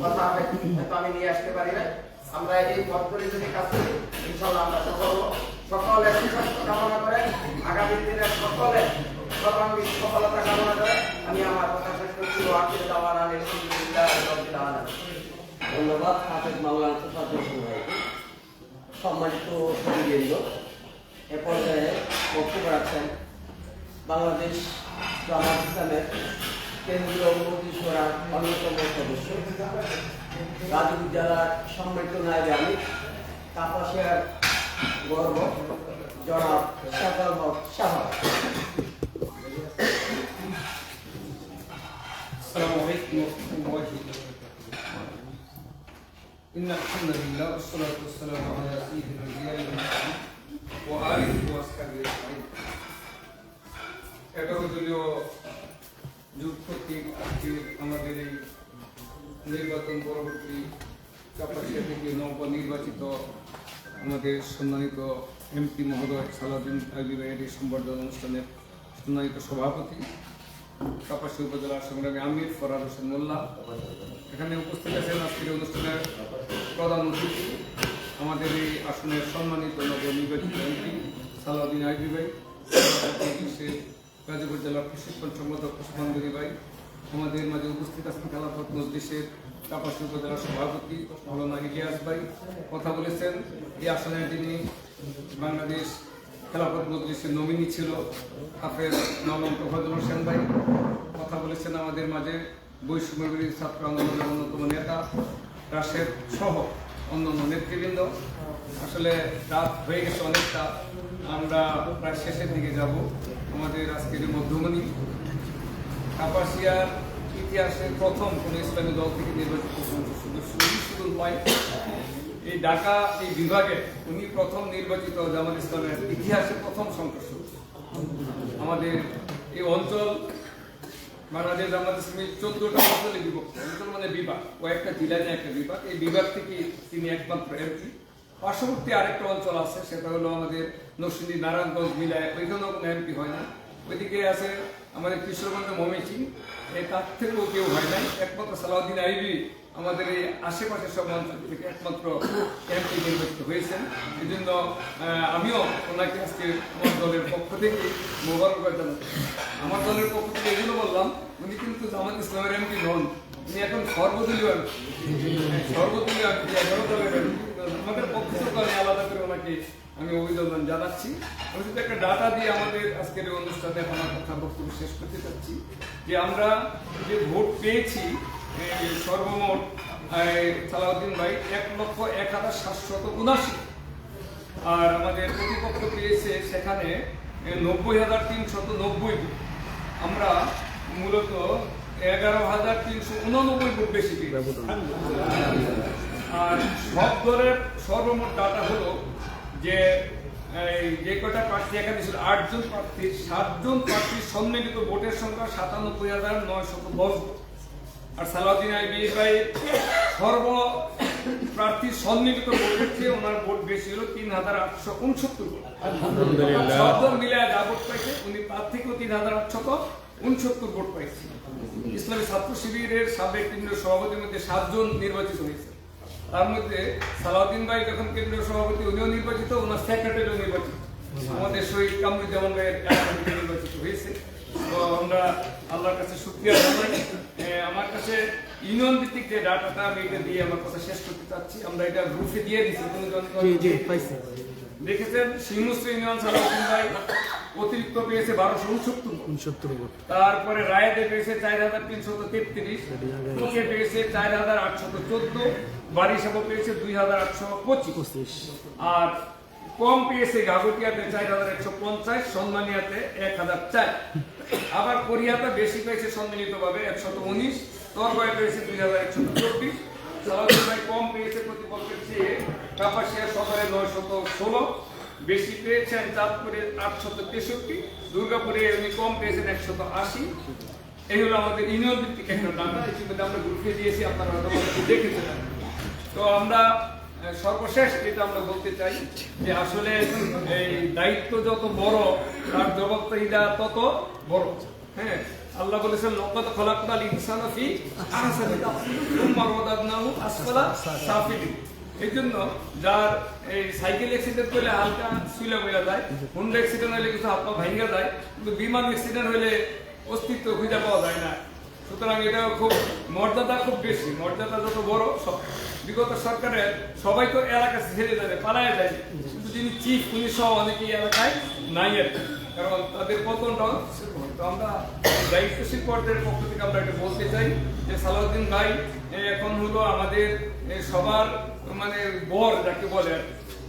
কথা হয়তো আমি নিয়ে আসতে পারি না। আমরা এই পথগুলি যদি কাজ করি, ইনশাআল্লাহ আমরা সকলের সুস্বাস্থ্য কামনা করে আগামী দিনের সকলের সর্বাঙ্গীন সফলতা কামনা করে আমি আমার কথা শেষ করছি। ধন্যবাদ হাফেজ মাওলানা তোফাজ্জল হোসেন ভাইকে। সম্মানিত সুধীবৃন্দ, এ পর্যায়ে বক্তব্য রাখছেন বাংলাদেশ জামাত ইসলামের কেন্দ্রীয় মজলিসুরার অন্যতম সদস্য, গাজীপুর জেলার সম্মানিত নায়েবে আমির, কাপাসিয়ার গর্ব জনাব শাহজালাল হক শাহ। السلام عليكم ورحمة الله وبركاته. إن الحمد لله والصلاة والسلام على سيد الأنبياء والمرسلين وآله وأصحابه أجمعين. এগারো দলীয় যুগ কর্তৃক আজকে আমাদের এই নির্বাচন পরবর্তী কাপাসিয়া থেকে নবনির্বাচিত আমাদের সম্মানিত এমপি মহোদয় সালাউদ্দিন আইয়ুব এই সংবর্ধনা অনুষ্ঠানের সম্মানিত সভাপতি, কাপাসিয়া উপজেলা সংগ্রামী আমির ফরহাদ হোসেন মোল্লা, এখানে উপস্থিত আছেন আজকের অনুষ্ঠানের প্রধান অতিথি আমাদের এই আসনের সম্মানিত নবনির্বাচিত এমপি সালাউদ্দিন আইয়ুব ভাই, গাজীপুর জেলার প্রশিক্ষণ সম্পাদক ওসমান ভাই, আমাদের মাঝে উপস্থিত আছেন খেলাফত মজলিসের কাপাসিয়া উপজেলার সভাপতি মৌলানা ইলিয়াস ভাই। কথা বলেছেন এই আসনের যিনি বাংলাদেশ খেলাফত মজলিসের নমিনি ছিল হাফেজ মাওলানা তোফাজ্জল হোসেন ভাই। কথা বলেছেন আমাদের মাঝে বৈষম্য বিরোধী ছাত্র আন্দোলনের অন্যতম নেতা রাশেদ সহ অন্যান্য নেতৃবৃন্দ। আসলে রাত হয়ে গেছে অনেকটা, আমরা প্রায় শেষের দিকে যাব। আমাদের আজকের মধ্যমণি কাপাসিয়ার ইতিহাসে প্রথম কোন ইসলামী দল থেকে নির্বাচিত সংসদ সদস্য শুধু নয়, এই ঢাকা এই বিভাগে উনি প্রথম নির্বাচিত জামাত ইসলামের ইতিহাসে প্রথম সংসদ সদস্য। আমাদের এই অঞ্চল বাংলাদেশ জামাত ইসলামী 14টা অঞ্চলে বিভক্ত, অঞ্চল মানে বিভাগ, কয়েকটা জেলা নিয়ে একটা বিভাগ, এই বিভাগ থেকে তিনি একমাত্র এমপি। পার্শ্ববর্তী আরেকটা অঞ্চল আছে, সেটা হলো আমাদের নরসিংদী নারায়ণগঞ্জ মিলায়, ওইখানেও কোনো এমপি হয় না। ওইদিকে আছে আমাদের কিশোরগঞ্জের ময়মনসিংহ তার থেকেও কেউ হয় নাই। একমাত্র সালাউদ্দিন আইবি আমাদের এই আশেপাশের সব অঞ্চল থেকে একমাত্র এমপি নির্বাচিত হয়েছেন। এই জন্য আমিও ওনাকে আজকে আমার দলের পক্ষ থেকে মোবারকবাদ জানাচ্ছি। আমার দলের পক্ষ থেকে এগুলো বললাম, উনি কিন্তু জামাত ইসলামের এমপি নন, উনি এখন সর্বদলীয় সর্বদলীয় দলের এমপি। আমাদের পক্ষ থেকে আমি আলাদা করে ওনাকে আমি অভিনন্দন জানাচ্ছি। আমি শুধু একটা ডাটা দিয়ে আমাদের আজকের এই অনুষ্ঠানে আমার কথা বক্তব্য শেষ করতে চাচ্ছি যে আমরা যে ভোট পেয়েছি সর্বমোট সালাউদ্দিন ভাই 1,01,779, আর আমাদের প্রতিপক্ষ পেয়েছে সেখানে 90,390 ভোট। আমরা মূলত 11,389 ভোট বেশি পেয়েছি। আর সব দলের সর্বমোট ডাটা হলো যে কটা প্রার্থী এখানে ছিল 8 জন প্রার্থী, 7 জন প্রার্থীর সম্মিলিত ভোটের সংখ্যা 97,910। আর সালাউদ্দিন আইবি ভাই সর্ব প্রার্থীর সম্মিলিত ভোটের চেয়ে ওনার ভোট বেশি হলো 3,869 ভোট। সব দল মিলে যা ভোট পাইছে উনি তার থেকেও 3,869 ভোট পাইছে। ইসলামী ছাত্র শিবিরের সাবেক কেন্দ্রীয় সভাপতির মধ্যে 7 জন নির্বাচিত হয়েছে। তার মধ্যে সালাউদ্দিন ভাই যখন কেন্দ্রীয় সভাপতি উনিও নির্বাচিত, ওনার সেক্রেটারিও নির্বাচিত, আমাদের শহীদ কামরুজ্জামান ভাইয়ের নির্বাচিত হয়েছে। তো আমরা আল্লাহর কাছে শুকরিয়া জানাই। আমার কাছে ইউনিয়ন ভিত্তিক যে ডাটাটা আমি এটা দিয়ে আমার কথা শেষ করতে চাচ্ছি। আমরা এটা গ্রুপে দিয়ে দিচ্ছি, দেখেছেন শিমুস্ত্র ইউনিয়ন সালাউদ্দিন ভাই অতিরিক্ত পেয়েছে 1269 ভোট। তারপরে রায়েতে পেয়েছে 4,333, তোকে পেয়েছে 4,814, বারিশাবো পেয়েছে 2,825, আর কম পেয়েছে গাগটিয়াতে 4,150, সম্মানিয়াতে 1,004, আবার কোরিয়াতে বেশি পেয়েছে সম্মিলিতভাবে 119, তরবায় পেয়েছে 2,124। সালাউদ্দিন ভাই কম পেয়েছে প্রতিপক্ষের চেয়ে কাপাসিয়া সদরে 916, বেশি পেয়েছেন চাঁদপুরে 863, দুর্গাপুরে উনি কম পেয়েছেন 180। এই হলো আমাদের ইউনিয়ন ভিত্তিক একটা ডাটা, ইতিমধ্যে আমরা গ্রুপে দিয়েছি, আপনারা হয়তো দেখেছেন। তো আমরা সর্বশেষ যেটা আমরা বলতে চাই যে আসলে এই দায়িত্ব যত বড় তার জবাবদিহিতা তত বড়। হ্যাঁ, আল্লাহ বলেছেন লাকাদ খালাকনাল ইনসানা ফি আহসানি তাকওয়িম সুম্মা রাদাদনাহু আসফালা সাফিলিন। এই জন্য যার এই সাইকেল অ্যাক্সিডেন্ট করলে হালকা সুইলা হয়ে যায়, হুন্ডা অ্যাক্সিডেন্ট হলে কিছু হাত পা ভাঙা যায়, কিন্তু বিমান অ্যাক্সিডেন্ট হলে অস্তিত্ব খুঁজে পাওয়া যায় না। সুতরাং এটা খুব মর্যাদা খুব বেশি, মর্যাদা যত বড়। বিগত সরকারের সবাই তো এলাকা ছেড়ে যাবে, পালায় যায়, কিন্তু যিনি চিফ উনি সহ অনেকেই এলাকায় নাই আর কি, কারণ তাদের পতনটাও। তো আমরা দায়িত্বশীল পর্যায়ের পক্ষ থেকে আমরা এটা বলতে চাই যে সালাউদ্দিন ভাই এখন হলো আমাদের সবার মানে বর যাকে বলে।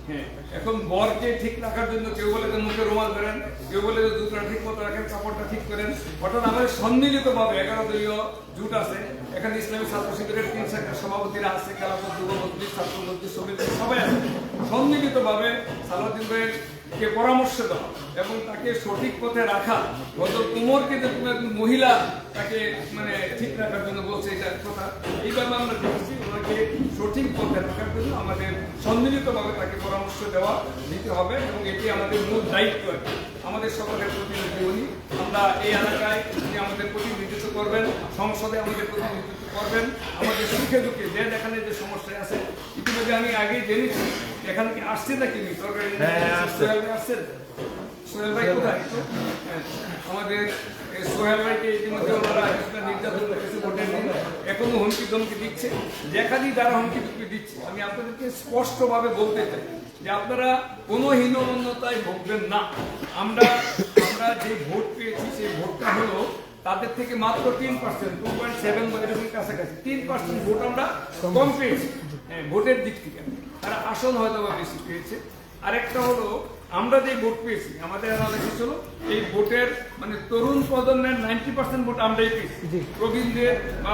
হ্যাঁ, এখন বরকে ঠিক রাখার জন্য কেউ বলে যে মুখে রুমাল ধরেন, কেউ বলে যে জুতোটা ঠিক মতো রাখেন, কাপড়টা ঠিক করেন। অর্থাৎ আমাদের সম্মিলিত ভাবে 11 দলীয় জুট আছে, এখানে ইসলামী ছাত্র শিবিরের 3 শাখার সভাপতিরা আছে, খেলাফত যুব মজলিস, ছাত্র মজলিস, সমিতি সবাই আছে। সম্মিলিত ভাবে সালাউদ্দিন ভাইকে পরামর্শ দেওয়া এবং তাকে সঠিক পথে রাখা। গত উমরকে যে মহিলা তাকে মানে ঠিক রাখার জন্য বলছে, এটা কথা এইভাবে আমরা দেখেছি। ওনাকে সঠিক পথে রাখার জন্য আমাদের সম্মিলিতভাবে তাকে পরামর্শ দেওয়া দিতে হবে এবং এটি আমাদের মূল দায়িত্ব। আমাদের সকলের প্রতিনিধি উনি, আমরা এই এলাকায় উনি আমাদের প্রতিনিধিত্ব করবেন, সংসদে আমাদের প্রতিনিধিত্ব করবেন, আমাদের সুখে দুঃখে যে যেখানে যে সমস্যায় আছে। ইতিমধ্যে আমি আগেই জেনেছি এখানে কি আসছে নাকি সরকারি আসছেন, সোহেল ভাই কোথায়? আমাদের সোহেল ভাইকে ইতিমধ্যে ওনারা নির্যাতন করেছে ভোটের দিন, এখনো হুমকি ধমকি দিচ্ছে, যেখানেই যারা হুমকি ধমকি দিচ্ছে। আমি আপনাদেরকে স্পষ্টভাবে বলতে চাই যে আপনারা কোনো হীনমন্যতায় ভুগবেন না। আমরা যে ভোট পেয়েছি সেই ভোটটা হলো তাদের থেকে মাত্র 3%, 2.7 এরকম কাছাকাছি 3% ভোট আমরা কম পেয়েছি ভোটের দিক থেকে। তারা আসন হয়তো বা বেশি পেয়েছে। আরেকটা হলো আমরা যে ভোট পেয়েছি, আমাদের এলাকা ছিল এই ভোটের মানে তরুণ প্রজন্মের 90% ভোট আমরাই পেয়েছি। প্রবীণদের বা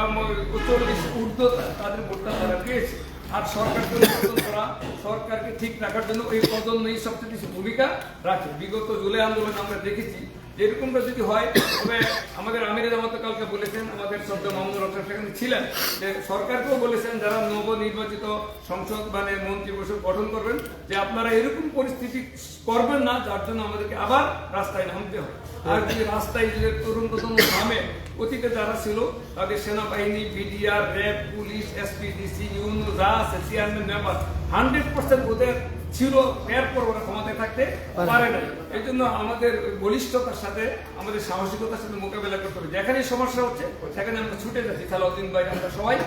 40 ঊর্ধ্ব তাদের ভোটটা তারা পেয়েছে। আর সরকারকে নির্বাচন করা, সরকারকে ঠিক রাখার জন্য এই প্রজন্মই সবচেয়ে বেশি ভূমিকা রাখে। বিগত জুলাই আন্দোলনে আমরা দেখেছি এরকমটা যদি হয় তবে আমাদের আমিরে জামাত কালকে বলেছেন, আমাদের শ্রদ্ধা মাহমুদুর রহমান সেখানে ছিলেন, যে সরকারকেও বলেছেন যারা নবনির্বাচিত সংসদ মানে মন্ত্রী পরিষদ গঠন করবেন যে আপনারা এরকম পরিস্থিতি করবেন না যার জন্য আমাদেরকে আবার রাস্তায় নামতে হয়। আর যদি রাস্তায় যে তরুণ নামে অতীতে যারা ছিল তাদের সেনাবাহিনী, BDR, RAB, police, SPDC, UNO যা আছে চেয়ারম্যান মেম্বার 100% ওদের ছিল, এরপর ওরা ক্ষমতায় থাকতে পারে না। এই জন্য আমাদের বলিষ্ঠতার সাথে আমাদের সাহসিকতার সাথে মোকাবেলা করতে হবে। যেখানে সমস্যা হচ্ছে সেখানে আমরা ছুটে যাচ্ছি, সালাউদ্দিন ভাই আমরা সবাই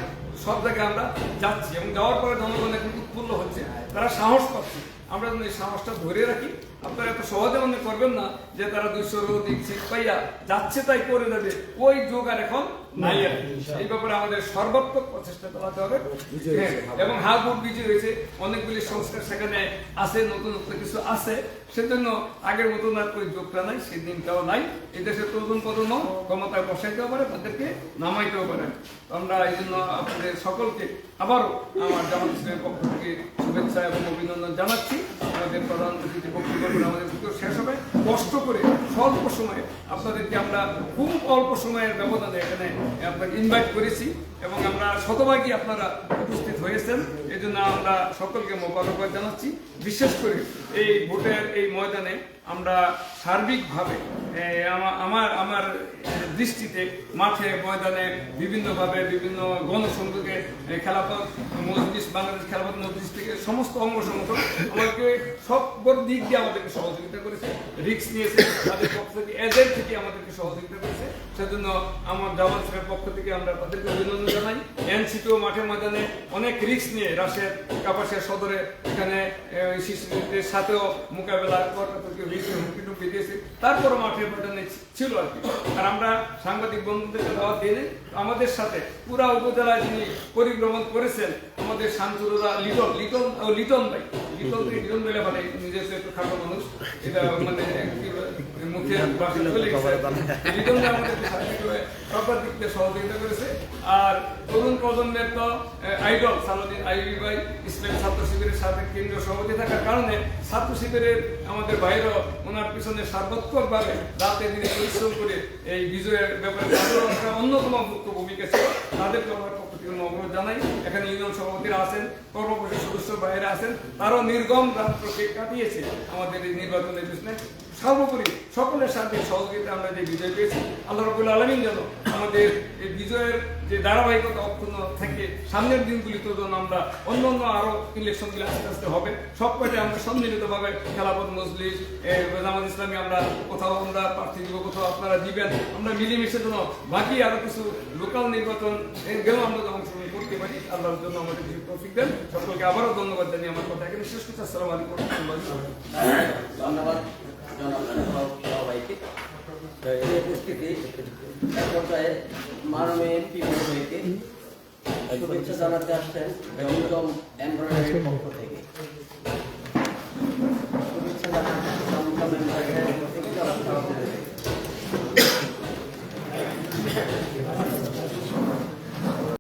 সব জায়গায় আমরা যাচ্ছি এবং যাওয়ার পরে জনগণ এখন উৎফুল্ল হচ্ছে, তারা সাহস পাচ্ছে। আমরা যেন এই সাহসটা ধরে রাখি। আপনারা এত সহজে মনে করবেন না যে তারা 200-র অধিক সিট পাইয়া যাচ্ছে তাই করে দেবে, ওই যোগ আর এখন নাই। এই ব্যাপারে আমাদের সর্বাত্মক প্রচেষ্টা চালাতে হবে এবং হাবুর বিজয় হয়েছে, অনেকগুলি সংস্কার সেখানে আছে, নতুন কিছু আছে, সেজন্য আগের মতন আর ওই যোগটা নাই, সেই দিনটাও নাই। এই দেশের তরুণ প্রজন্ম ক্ষমতায় বসাইতেও পারে, তাদেরকে নামাইতেও পারে। আমরা এই জন্য আপনাদের সকলকে আবারও আমার জামাত ইসলামের পক্ষ থেকে শুভেচ্ছা এবং অভিনন্দন জানাচ্ছি। আমাদের প্রধান অতিথি বক্তব্য আমাদের ভিতর শেষ হবে, কষ্ট করে স্বল্প সময়ে আপনাদেরকে আমরা খুব অল্প সময়ের ব্যবধানে এখানে আপনাকে ইনভাইট করেছি এবং আমরা শতভাগই আপনারা উপস্থিত হয়েছেন। এই জন্য আমরা সকলকে মোবারকবাদ জানাচ্ছি। বিশেষ করে এই ভোটের এই ময়দানে আমরা সার্বিকভাবে আমার দৃষ্টিতে মাঠে ময়দানে বিভিন্নভাবে বিভিন্ন গণসংযোগে খেলাফত মজলিস, বাংলাদেশ খেলাফত মজলিস থেকে সমস্ত অঙ্গ সংগঠন আমাদেরকে সব দিক দিয়ে আমাদেরকে সহযোগিতা করেছে, রিস্ক নিয়েছে, তাদের পক্ষ থেকে এজেন্ট থেকে আমাদেরকে সহযোগিতা করেছে। সেজন্য আমার জামাত ইসলামের পক্ষ থেকে আমরা তাদেরকে অভিনন্দন জানাই। এনসিপিও মাঠে ময়দানে অনেক রিস্ক নিয়ে রাশের কাপাসিয়া সদরে এখানে শিশুদের সাথেও মোকাবেলা করতে হুমকি টুমকি দিয়েছে, তারপরও মাঠের ময়দানে ছিল আর কি। আর আমরা সাংবাদিক বন্ধুদেরকে দাওয়াত দিয়ে আমাদের সাথে পুরা উপজেলায় যিনি পরিভ্রমণ করেছেন আমাদের শান্তনুরা লিটন ভাই, লিটন বলে মানে নিজস্ব একটু খাটো মানুষ, এটা মানে মুখে চলে গেছে, লিটন আমাদের সবার দিক দিয়ে সহযোগিতা করেছে। আর তরুণ প্রজন্মের তো আইডল সালাউদ্দিন আইবি ভাই ইসলামী ছাত্র শিবিরের সাথে কেন্দ্রীয় সভাপতি থাকার কারণে ছাত্র শিবিরের আমাদের ভাইরা ওনার পিছনে সার্বত্রিকভাবে রাতে দিনে পরিশ্রম করে এই বিজয়ের ব্যাপারে অন্যতম মুখ্য ভূমিকা ছিল। তাদেরকে আমার পক্ষ থেকে অনুরোধ জানাই। এখানে ইউনিয়ন সভাপতিরা আছেন, কর্মপরিষদ সদস্য ভাইরা আছেন, তারাও নির্গম রাত্রকে কাটিয়েছে আমাদের এই নির্বাচনের পিছনে। সর্বোপরি সকলের সাথে সহযোগিতা আমরা যে বিজয় পেয়েছি, আল্লাহ রাব্বুল আলামিন যেন আমাদের এই বিজয়ের যে ধারাবাহিকতা অক্ষুণ্ণ থেকে সামনের দিনগুলিতে যেন আমরা অন্য আরো ইলেকশনগুলি আস্তে আস্তে হবে, সব কয়টা আমরা সম্মিলিতভাবে খেলাফত মজলিস, জামাত ইসলামী আমরা কোথাও আমরা প্রার্থী দিব, কোথাও আপনারা দিবেন, আমরা মিলেমিশে যেন বাকি আরো কিছু লোকাল নির্বাচন গেলেও আমরা অংশগ্রহণ করতে পারি। আল্লাহর জন্য আমাদের কিছু তৌফিক দেন। সকলকে আবারও ধন্যবাদ জানিয়ে আমার কথা এখানে শেষ করছি। আসসালামু আলাইকুম ওয়া রাহমাতুল্লাহি। ধন্যবাদ সবাইকে। এই উপস্থিতি পর্যায়ে মাননীয় এমপি মহোদয়কে শুভেচ্ছা জানাতে আসছেন জমজম এমব্রয়ডারির পক্ষ থেকে। শুভেচ্ছা জানাতে জমজম এমব্রয়ডারির পক্ষ থেকে